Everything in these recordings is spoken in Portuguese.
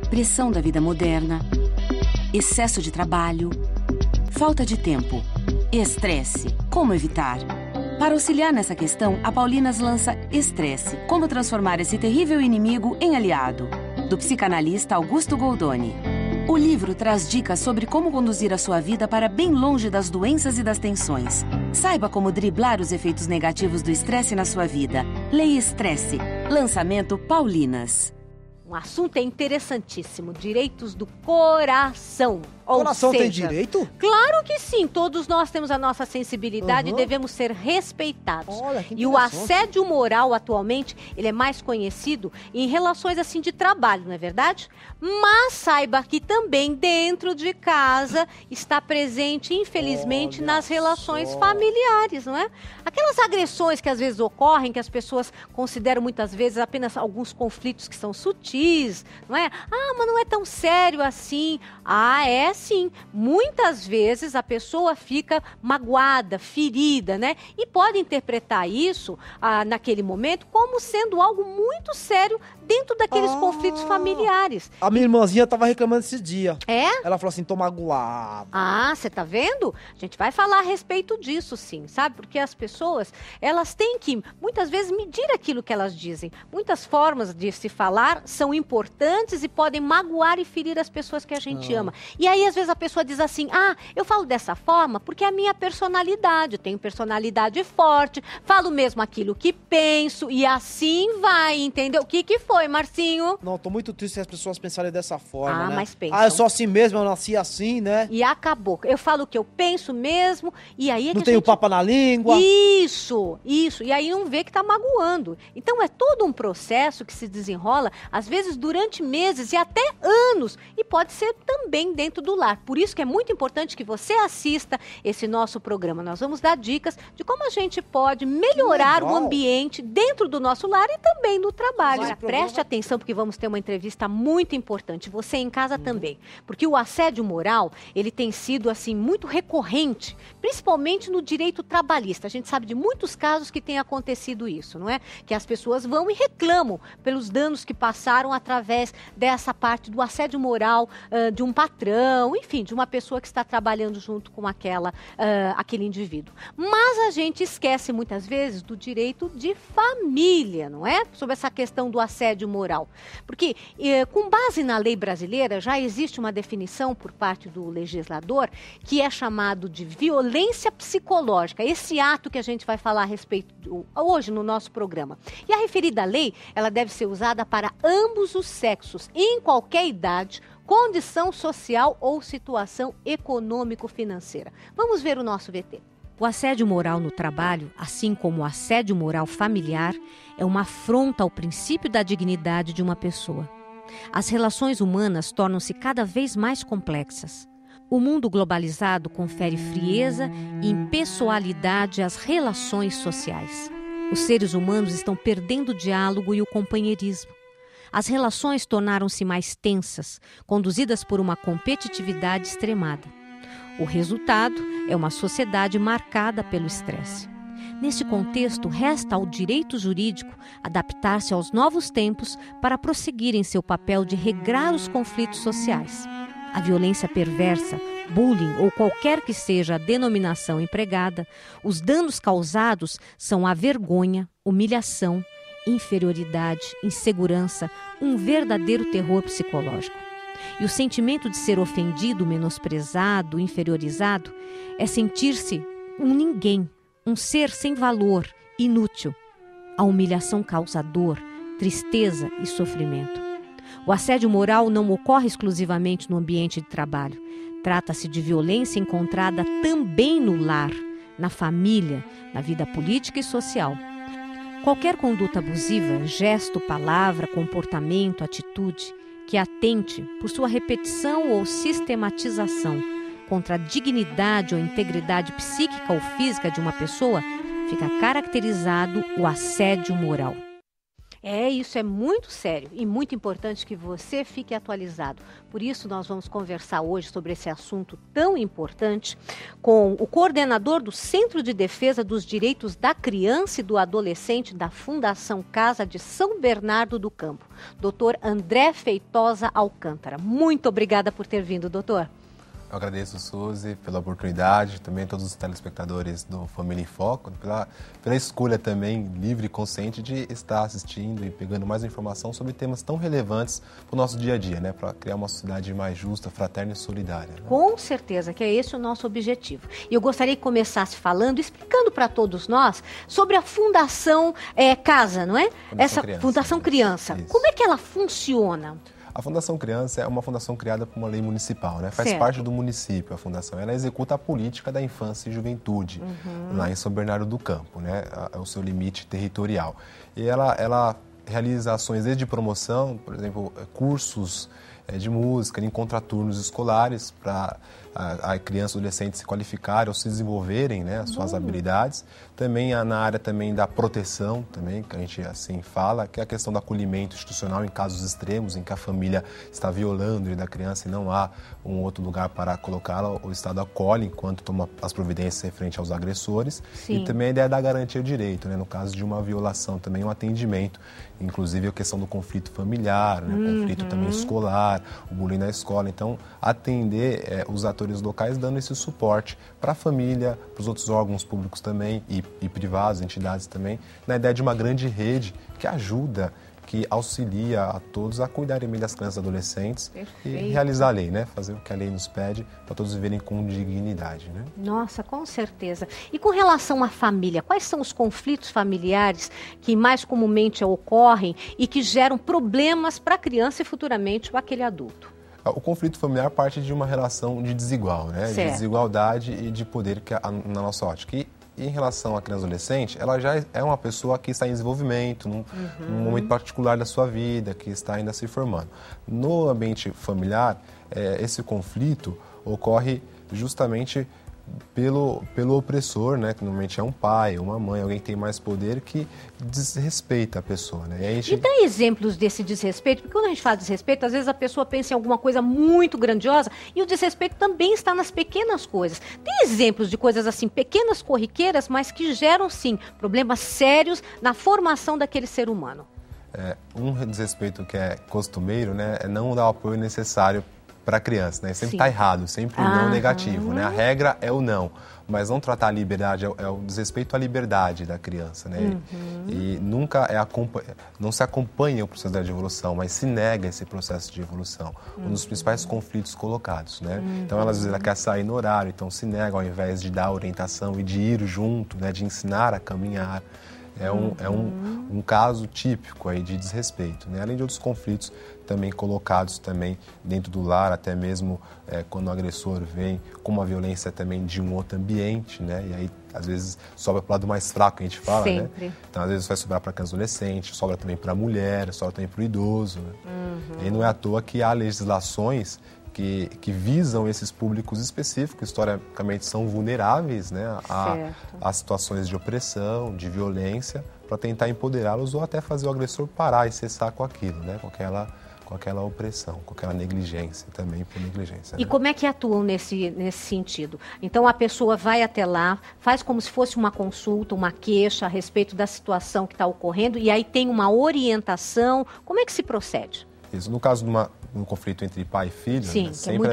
pressão da vida moderna, excesso de trabalho, falta de tempo, estresse. Como evitar? Para auxiliar nessa questão, a Paulinas lança Estresse, como transformar esse terrível inimigo em aliado, do psicanalista Augusto Goldoni. O livro traz dicas sobre como conduzir a sua vida para bem longe das doenças e das tensões. Saiba como driblar os efeitos negativos do estresse na sua vida. Leia Estresse. Lançamento Paulinas. Um assunto interessantíssimo, direitos do coração. O coração tem direito? Claro que sim, todos nós temos a nossa sensibilidade e devemos ser respeitados. Olha, que e o assédio moral atualmente, ele é mais conhecido em relações assim de trabalho, não é verdade? Mas saiba que também dentro de casa está presente, infelizmente, nas relações familiares, não é? Aquelas agressões que às vezes ocorrem, que as pessoas consideram muitas vezes apenas alguns conflitos que são sutis, não é? Ah, mas não é tão sério assim. Ah, é sim. Muitas vezes a pessoa fica magoada, ferida, né? E pode interpretar isso, naquele momento, como sendo algo muito sério dentro daqueles conflitos familiares. A minha irmãzinha estava reclamando esse dia. É? Ela falou assim, tô magoada. Ah, você tá vendo? A gente vai falar a respeito disso, sim, sabe? Porque as pessoas, elas têm que, muitas vezes, medir aquilo que elas dizem. Muitas formas de se falar são importantes e podem magoar e ferir as pessoas que a gente ama. E aí, às vezes, a pessoa diz assim, eu falo dessa forma porque é a minha personalidade, eu tenho personalidade forte, falo mesmo aquilo que penso e assim vai, entendeu? O que foi, Marcinho? Não, tô muito triste se as pessoas pensarem dessa forma, né? Mas pensam. Eu sou assim mesmo, eu nasci assim, né? E acabou. Eu falo o que eu penso mesmo e aí é que não tenho papa na língua. Isso. E aí não vê que tá magoando. Então é todo um processo que se desenrola, às vezes durante meses e até anos. E pode ser também dentro do lar. Por isso que é muito importante que você assista esse nosso programa. Nós vamos dar dicas de como a gente pode melhorar o ambiente dentro do nosso lar e também no trabalho. Agora, preste atenção porque vamos ter uma entrevista muito importante. Você em casa também. Porque o assédio moral, ele tem sido assim muito recorrente, principalmente no direito trabalhista. A gente sabe de muitos casos que tem acontecido isso, não é? Que as pessoas vão e reclamam pelos danos que passaram através dessa parte do assédio moral de um patrão, enfim, de uma pessoa que está trabalhando junto com aquele indivíduo. Mas a gente esquece muitas vezes do direito de família, não é? Sobre essa questão do assédio moral. Porque, com base na lei brasileira, já existe uma definição por parte do legislador que é chamado de violência psicológica. Esse ato que a gente vai falar a respeito hoje no nosso programa. E a referida lei, ela deve ser usada para ambos os sexos, em qualquer idade, condição social ou situação econômico-financeira. Vamos ver o nosso VT. O assédio moral no trabalho, assim como o assédio moral familiar, é uma afronta ao princípio da dignidade de uma pessoa. As relações humanas tornam-se cada vez mais complexas. O mundo globalizado confere frieza e impessoalidade às relações sociais. Os seres humanos estão perdendo o diálogo e o companheirismo. As relações tornaram-se mais tensas, conduzidas por uma competitividade extremada. O resultado é uma sociedade marcada pelo estresse. Neste contexto, resta ao direito jurídico adaptar-se aos novos tempos para prosseguir em seu papel de regrar os conflitos sociais. A violência perversa, bullying ou qualquer que seja a denominação empregada, os danos causados são a vergonha, humilhação, inferioridade, insegurança, um verdadeiro terror psicológico. E o sentimento de ser ofendido, menosprezado, inferiorizado, é sentir-se um ninguém, um ser sem valor, inútil. A humilhação causa dor, tristeza e sofrimento. O assédio moral não ocorre exclusivamente no ambiente de trabalho. Trata-se de violência encontrada também no lar, na família, na vida política e social. Qualquer conduta abusiva, gesto, palavra, comportamento, atitude, que atente, por sua repetição ou sistematização, contra a dignidade ou integridade psíquica ou física de uma pessoa, fica caracterizado o assédio moral. Isso é muito sério e muito importante que você fique atualizado. Por isso, nós vamos conversar hoje sobre esse assunto tão importante com o coordenador do Centro de Defesa dos Direitos da Criança e do Adolescente da Fundação Casa de São Bernardo do Campo, Dr. André Feitosa Alcântara. Muito obrigada por ter vindo, doutor. Eu agradeço, Suzy, pela oportunidade, também a todos os telespectadores do Família em Foco, pela escolha também livre e consciente de estar assistindo e pegando mais informação sobre temas tão relevantes para o nosso dia a dia, né? Para criar uma sociedade mais justa, fraterna e solidária. Né? Com certeza, que é esse o nosso objetivo. E eu gostaria que começasse falando, explicando para todos nós sobre a Fundação Casa, não é? Fundação Criança. Isso. Como é que ela funciona? A Fundação Criança é uma fundação criada por uma lei municipal, né? Faz parte do município a fundação. Ela executa a política da infância e juventude lá em São Bernardo do Campo, né? É o seu limite territorial. E ela realiza ações desde promoção, por exemplo, cursos de música, de contraturnos escolares para a criança e adolescente se qualificarem ou se desenvolverem, né, as suas habilidades. Também na área também da proteção, também, que a gente assim fala, que é a questão do acolhimento institucional em casos extremos, em que a família está violando da criança e não há um outro lugar para colocá-la, o Estado acolhe enquanto toma as providências referentes aos agressores. Sim. E também a ideia da garantia de direito, né, no caso de uma violação, também um atendimento, inclusive a questão do conflito familiar, né, conflito também escolar, o bullying na escola. Então, atender os atores locais dando esse suporte para a família, para os outros órgãos públicos também e privados, entidades também, na ideia de uma grande rede que ajuda, que auxilia a todos a cuidarem bem das crianças e adolescentes. Perfeito. E realizar a lei, né? Fazer o que a lei nos pede para todos viverem com dignidade, né? Nossa, com certeza. E com relação à família, quais são os conflitos familiares que mais comumente ocorrem e que geram problemas para a criança e futuramente para aquele adulto? O conflito familiar parte de uma relação de desigual, né? Certo. De desigualdade e de poder que na nossa ótica. E em relação à criança e adolescente, ela já é uma pessoa que está em desenvolvimento, num momento particular da sua vida, que está ainda se formando. No ambiente familiar, esse conflito ocorre justamente pelo opressor, né? Que normalmente é um pai, uma mãe, alguém que tem mais poder, que desrespeita a pessoa, né? E dá exemplos desse desrespeito, porque quando a gente fala de desrespeito, às vezes a pessoa pensa em alguma coisa muito grandiosa e o desrespeito também está nas pequenas coisas. Tem exemplos de coisas assim, pequenas corriqueiras, mas que geram sim problemas sérios na formação daquele ser humano. Um desrespeito que é costumeiro, né? É não dar o apoio necessário para a criança, né? Sempre está errado, sempre o não negativo, né? A regra é o não, mas não tratar a liberdade, é o desrespeito à liberdade da criança, né? E nunca não se acompanha o processo de evolução, mas se nega esse processo de evolução. Um dos principais conflitos colocados, né? Então, às vezes, ela quer sair no horário, então se nega ao invés de dar orientação e de ir junto, né? De ensinar a caminhar. É um caso típico aí de desrespeito, né? Além de outros conflitos também colocados também dentro do lar, até mesmo quando o agressor vem com uma violência também de um outro ambiente, né? E aí, às vezes, sobra para o lado mais fraco, a gente fala, sempre, né? Então, às vezes, vai sobrar para a criança adolescente, sobra também para a mulher, sobra também para o idoso, né? E não é à toa que há legislações que visam esses públicos específicos, historicamente são vulneráveis, né, a situações de opressão, de violência, para tentar empoderá-los ou até fazer o agressor parar e cessar com aquilo, né, com aquela opressão, com aquela negligência, também por negligência. E né? como é que atuam nesse sentido? Então a pessoa vai até lá, faz como se fosse uma consulta, uma queixa a respeito da situação que está ocorrendo e aí tem uma orientação. Como é que se procede? Isso. No caso de um conflito entre pai e filho, sim, né, sempre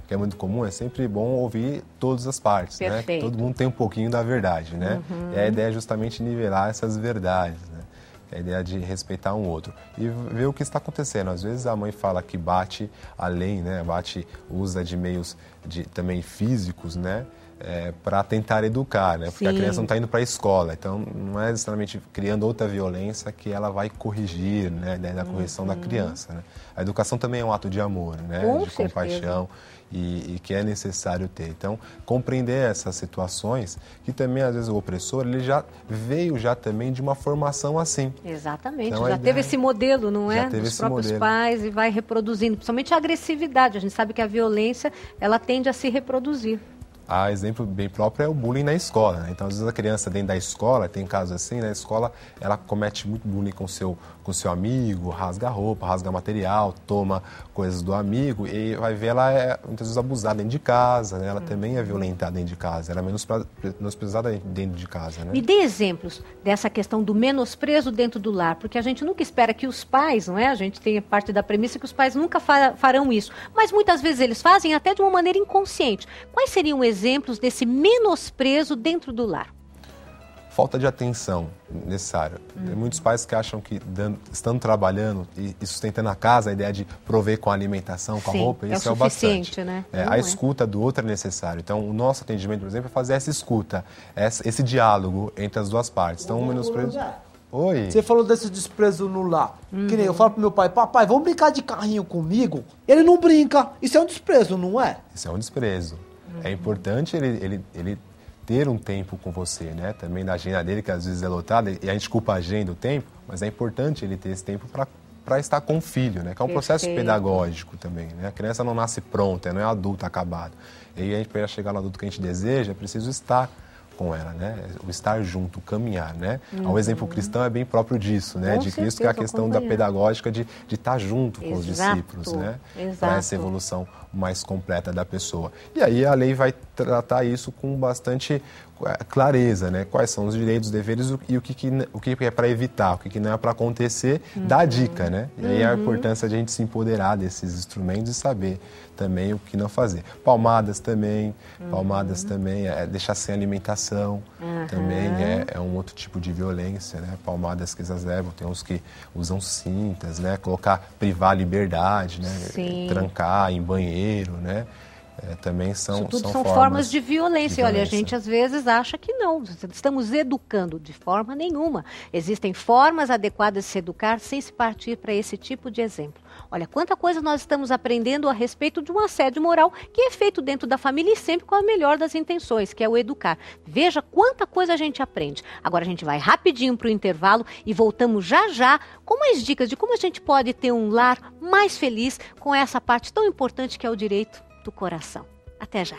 que é muito comum, é sempre bom ouvir todas as partes, né? Todo mundo tem um pouquinho da verdade, né? E a ideia é justamente nivelar essas verdades, né? É a ideia de respeitar um outro e ver o que está acontecendo. Às vezes a mãe fala que bate além, né? Usa de meios também físicos, né? Para tentar educar, né? Porque a criança não está indo para a escola, então não é necessariamente criando outra violência que ela vai corrigir, né? Da correção da criança, né? A educação também é um ato de amor, né? De compaixão e que é necessário ter. Então, compreender essas situações, que também às vezes o opressor, ele já veio também de uma formação assim. Exatamente, então, já teve esse modelo, não é? Dos próprios pais e vai reproduzindo, principalmente a agressividade. A gente sabe que a violência, ela tende a se reproduzir. A exemplo bem próprio é o bullying na escola, né? Então, às vezes a criança dentro da escola, tem casos assim, na escola ela comete muito bullying com seu amigo, rasga roupa, rasga material, toma coisas do amigo e vai ver ela é muitas vezes abusada dentro de casa, né? Ela também é violentada dentro de casa, ela é menosprezada dentro de casa, né? Me dê exemplos dessa questão do menosprezo dentro do lar, porque a gente nunca espera que os pais, não é? A gente tem parte da premissa que os pais nunca farão isso, mas muitas vezes eles fazem até de uma maneira inconsciente. Quais seriam exemplos desse menosprezo dentro do lar? Falta de atenção necessária. Tem muitos pais que acham que estando trabalhando e sustentando a casa, a ideia de prover com a alimentação, com a roupa, isso é o bastante. Né? A escuta do outro é necessário. Então, o nosso atendimento, por exemplo, é fazer essa escuta, esse diálogo entre as duas partes. Então, o menosprezo... Oi. Você falou desse desprezo no lar. Que nem eu falo pro meu pai, papai, vamos brincar de carrinho comigo? Ele não brinca. Isso é um desprezo, não é? Isso é um desprezo. É importante ele ter um tempo com você, né? Também da agenda dele, que às vezes é lotada, e a gente culpa a agenda o tempo, mas é importante ele ter esse tempo para estar com o filho, né? Que é um processo pedagógico também, né? A criança não nasce pronta, não é adulta acabado. E aí a gente, para chegar no adulto que a gente deseja, é preciso estar com ela, né? O estar junto, o caminhar, né? O exemplo cristão é bem próprio disso, né? De Cristo, que é a questão da pedagógica de estar junto com os discípulos, né? Para essa evolução mais completa da pessoa. E aí a lei vai tratar isso com bastante clareza, né? Quais são os direitos, os deveres e o que é para evitar, o que não é para acontecer, dá dica, né? E aí a importância de a gente se empoderar desses instrumentos e saber também o que não fazer. Palmadas também, deixar sem alimentação, também é um outro tipo de violência, né? Palmadas que exacerbam, tem uns que usam cintas, né? Privar a liberdade, né? Trancar em banheiro, né? Também são formas de violência. Olha, a gente às vezes acha que não, estamos educando de forma nenhuma. Existem formas adequadas de se educar sem se partir para esse tipo de exemplo. Olha, quanta coisa nós estamos aprendendo a respeito de um assédio moral que é feito dentro da família e sempre com a melhor das intenções, que é o educar. Veja quanta coisa a gente aprende. Agora a gente vai rapidinho para o intervalo e voltamos já já com mais dicas de como a gente pode ter um lar mais feliz com essa parte tão importante que é o direito do coração. Até já!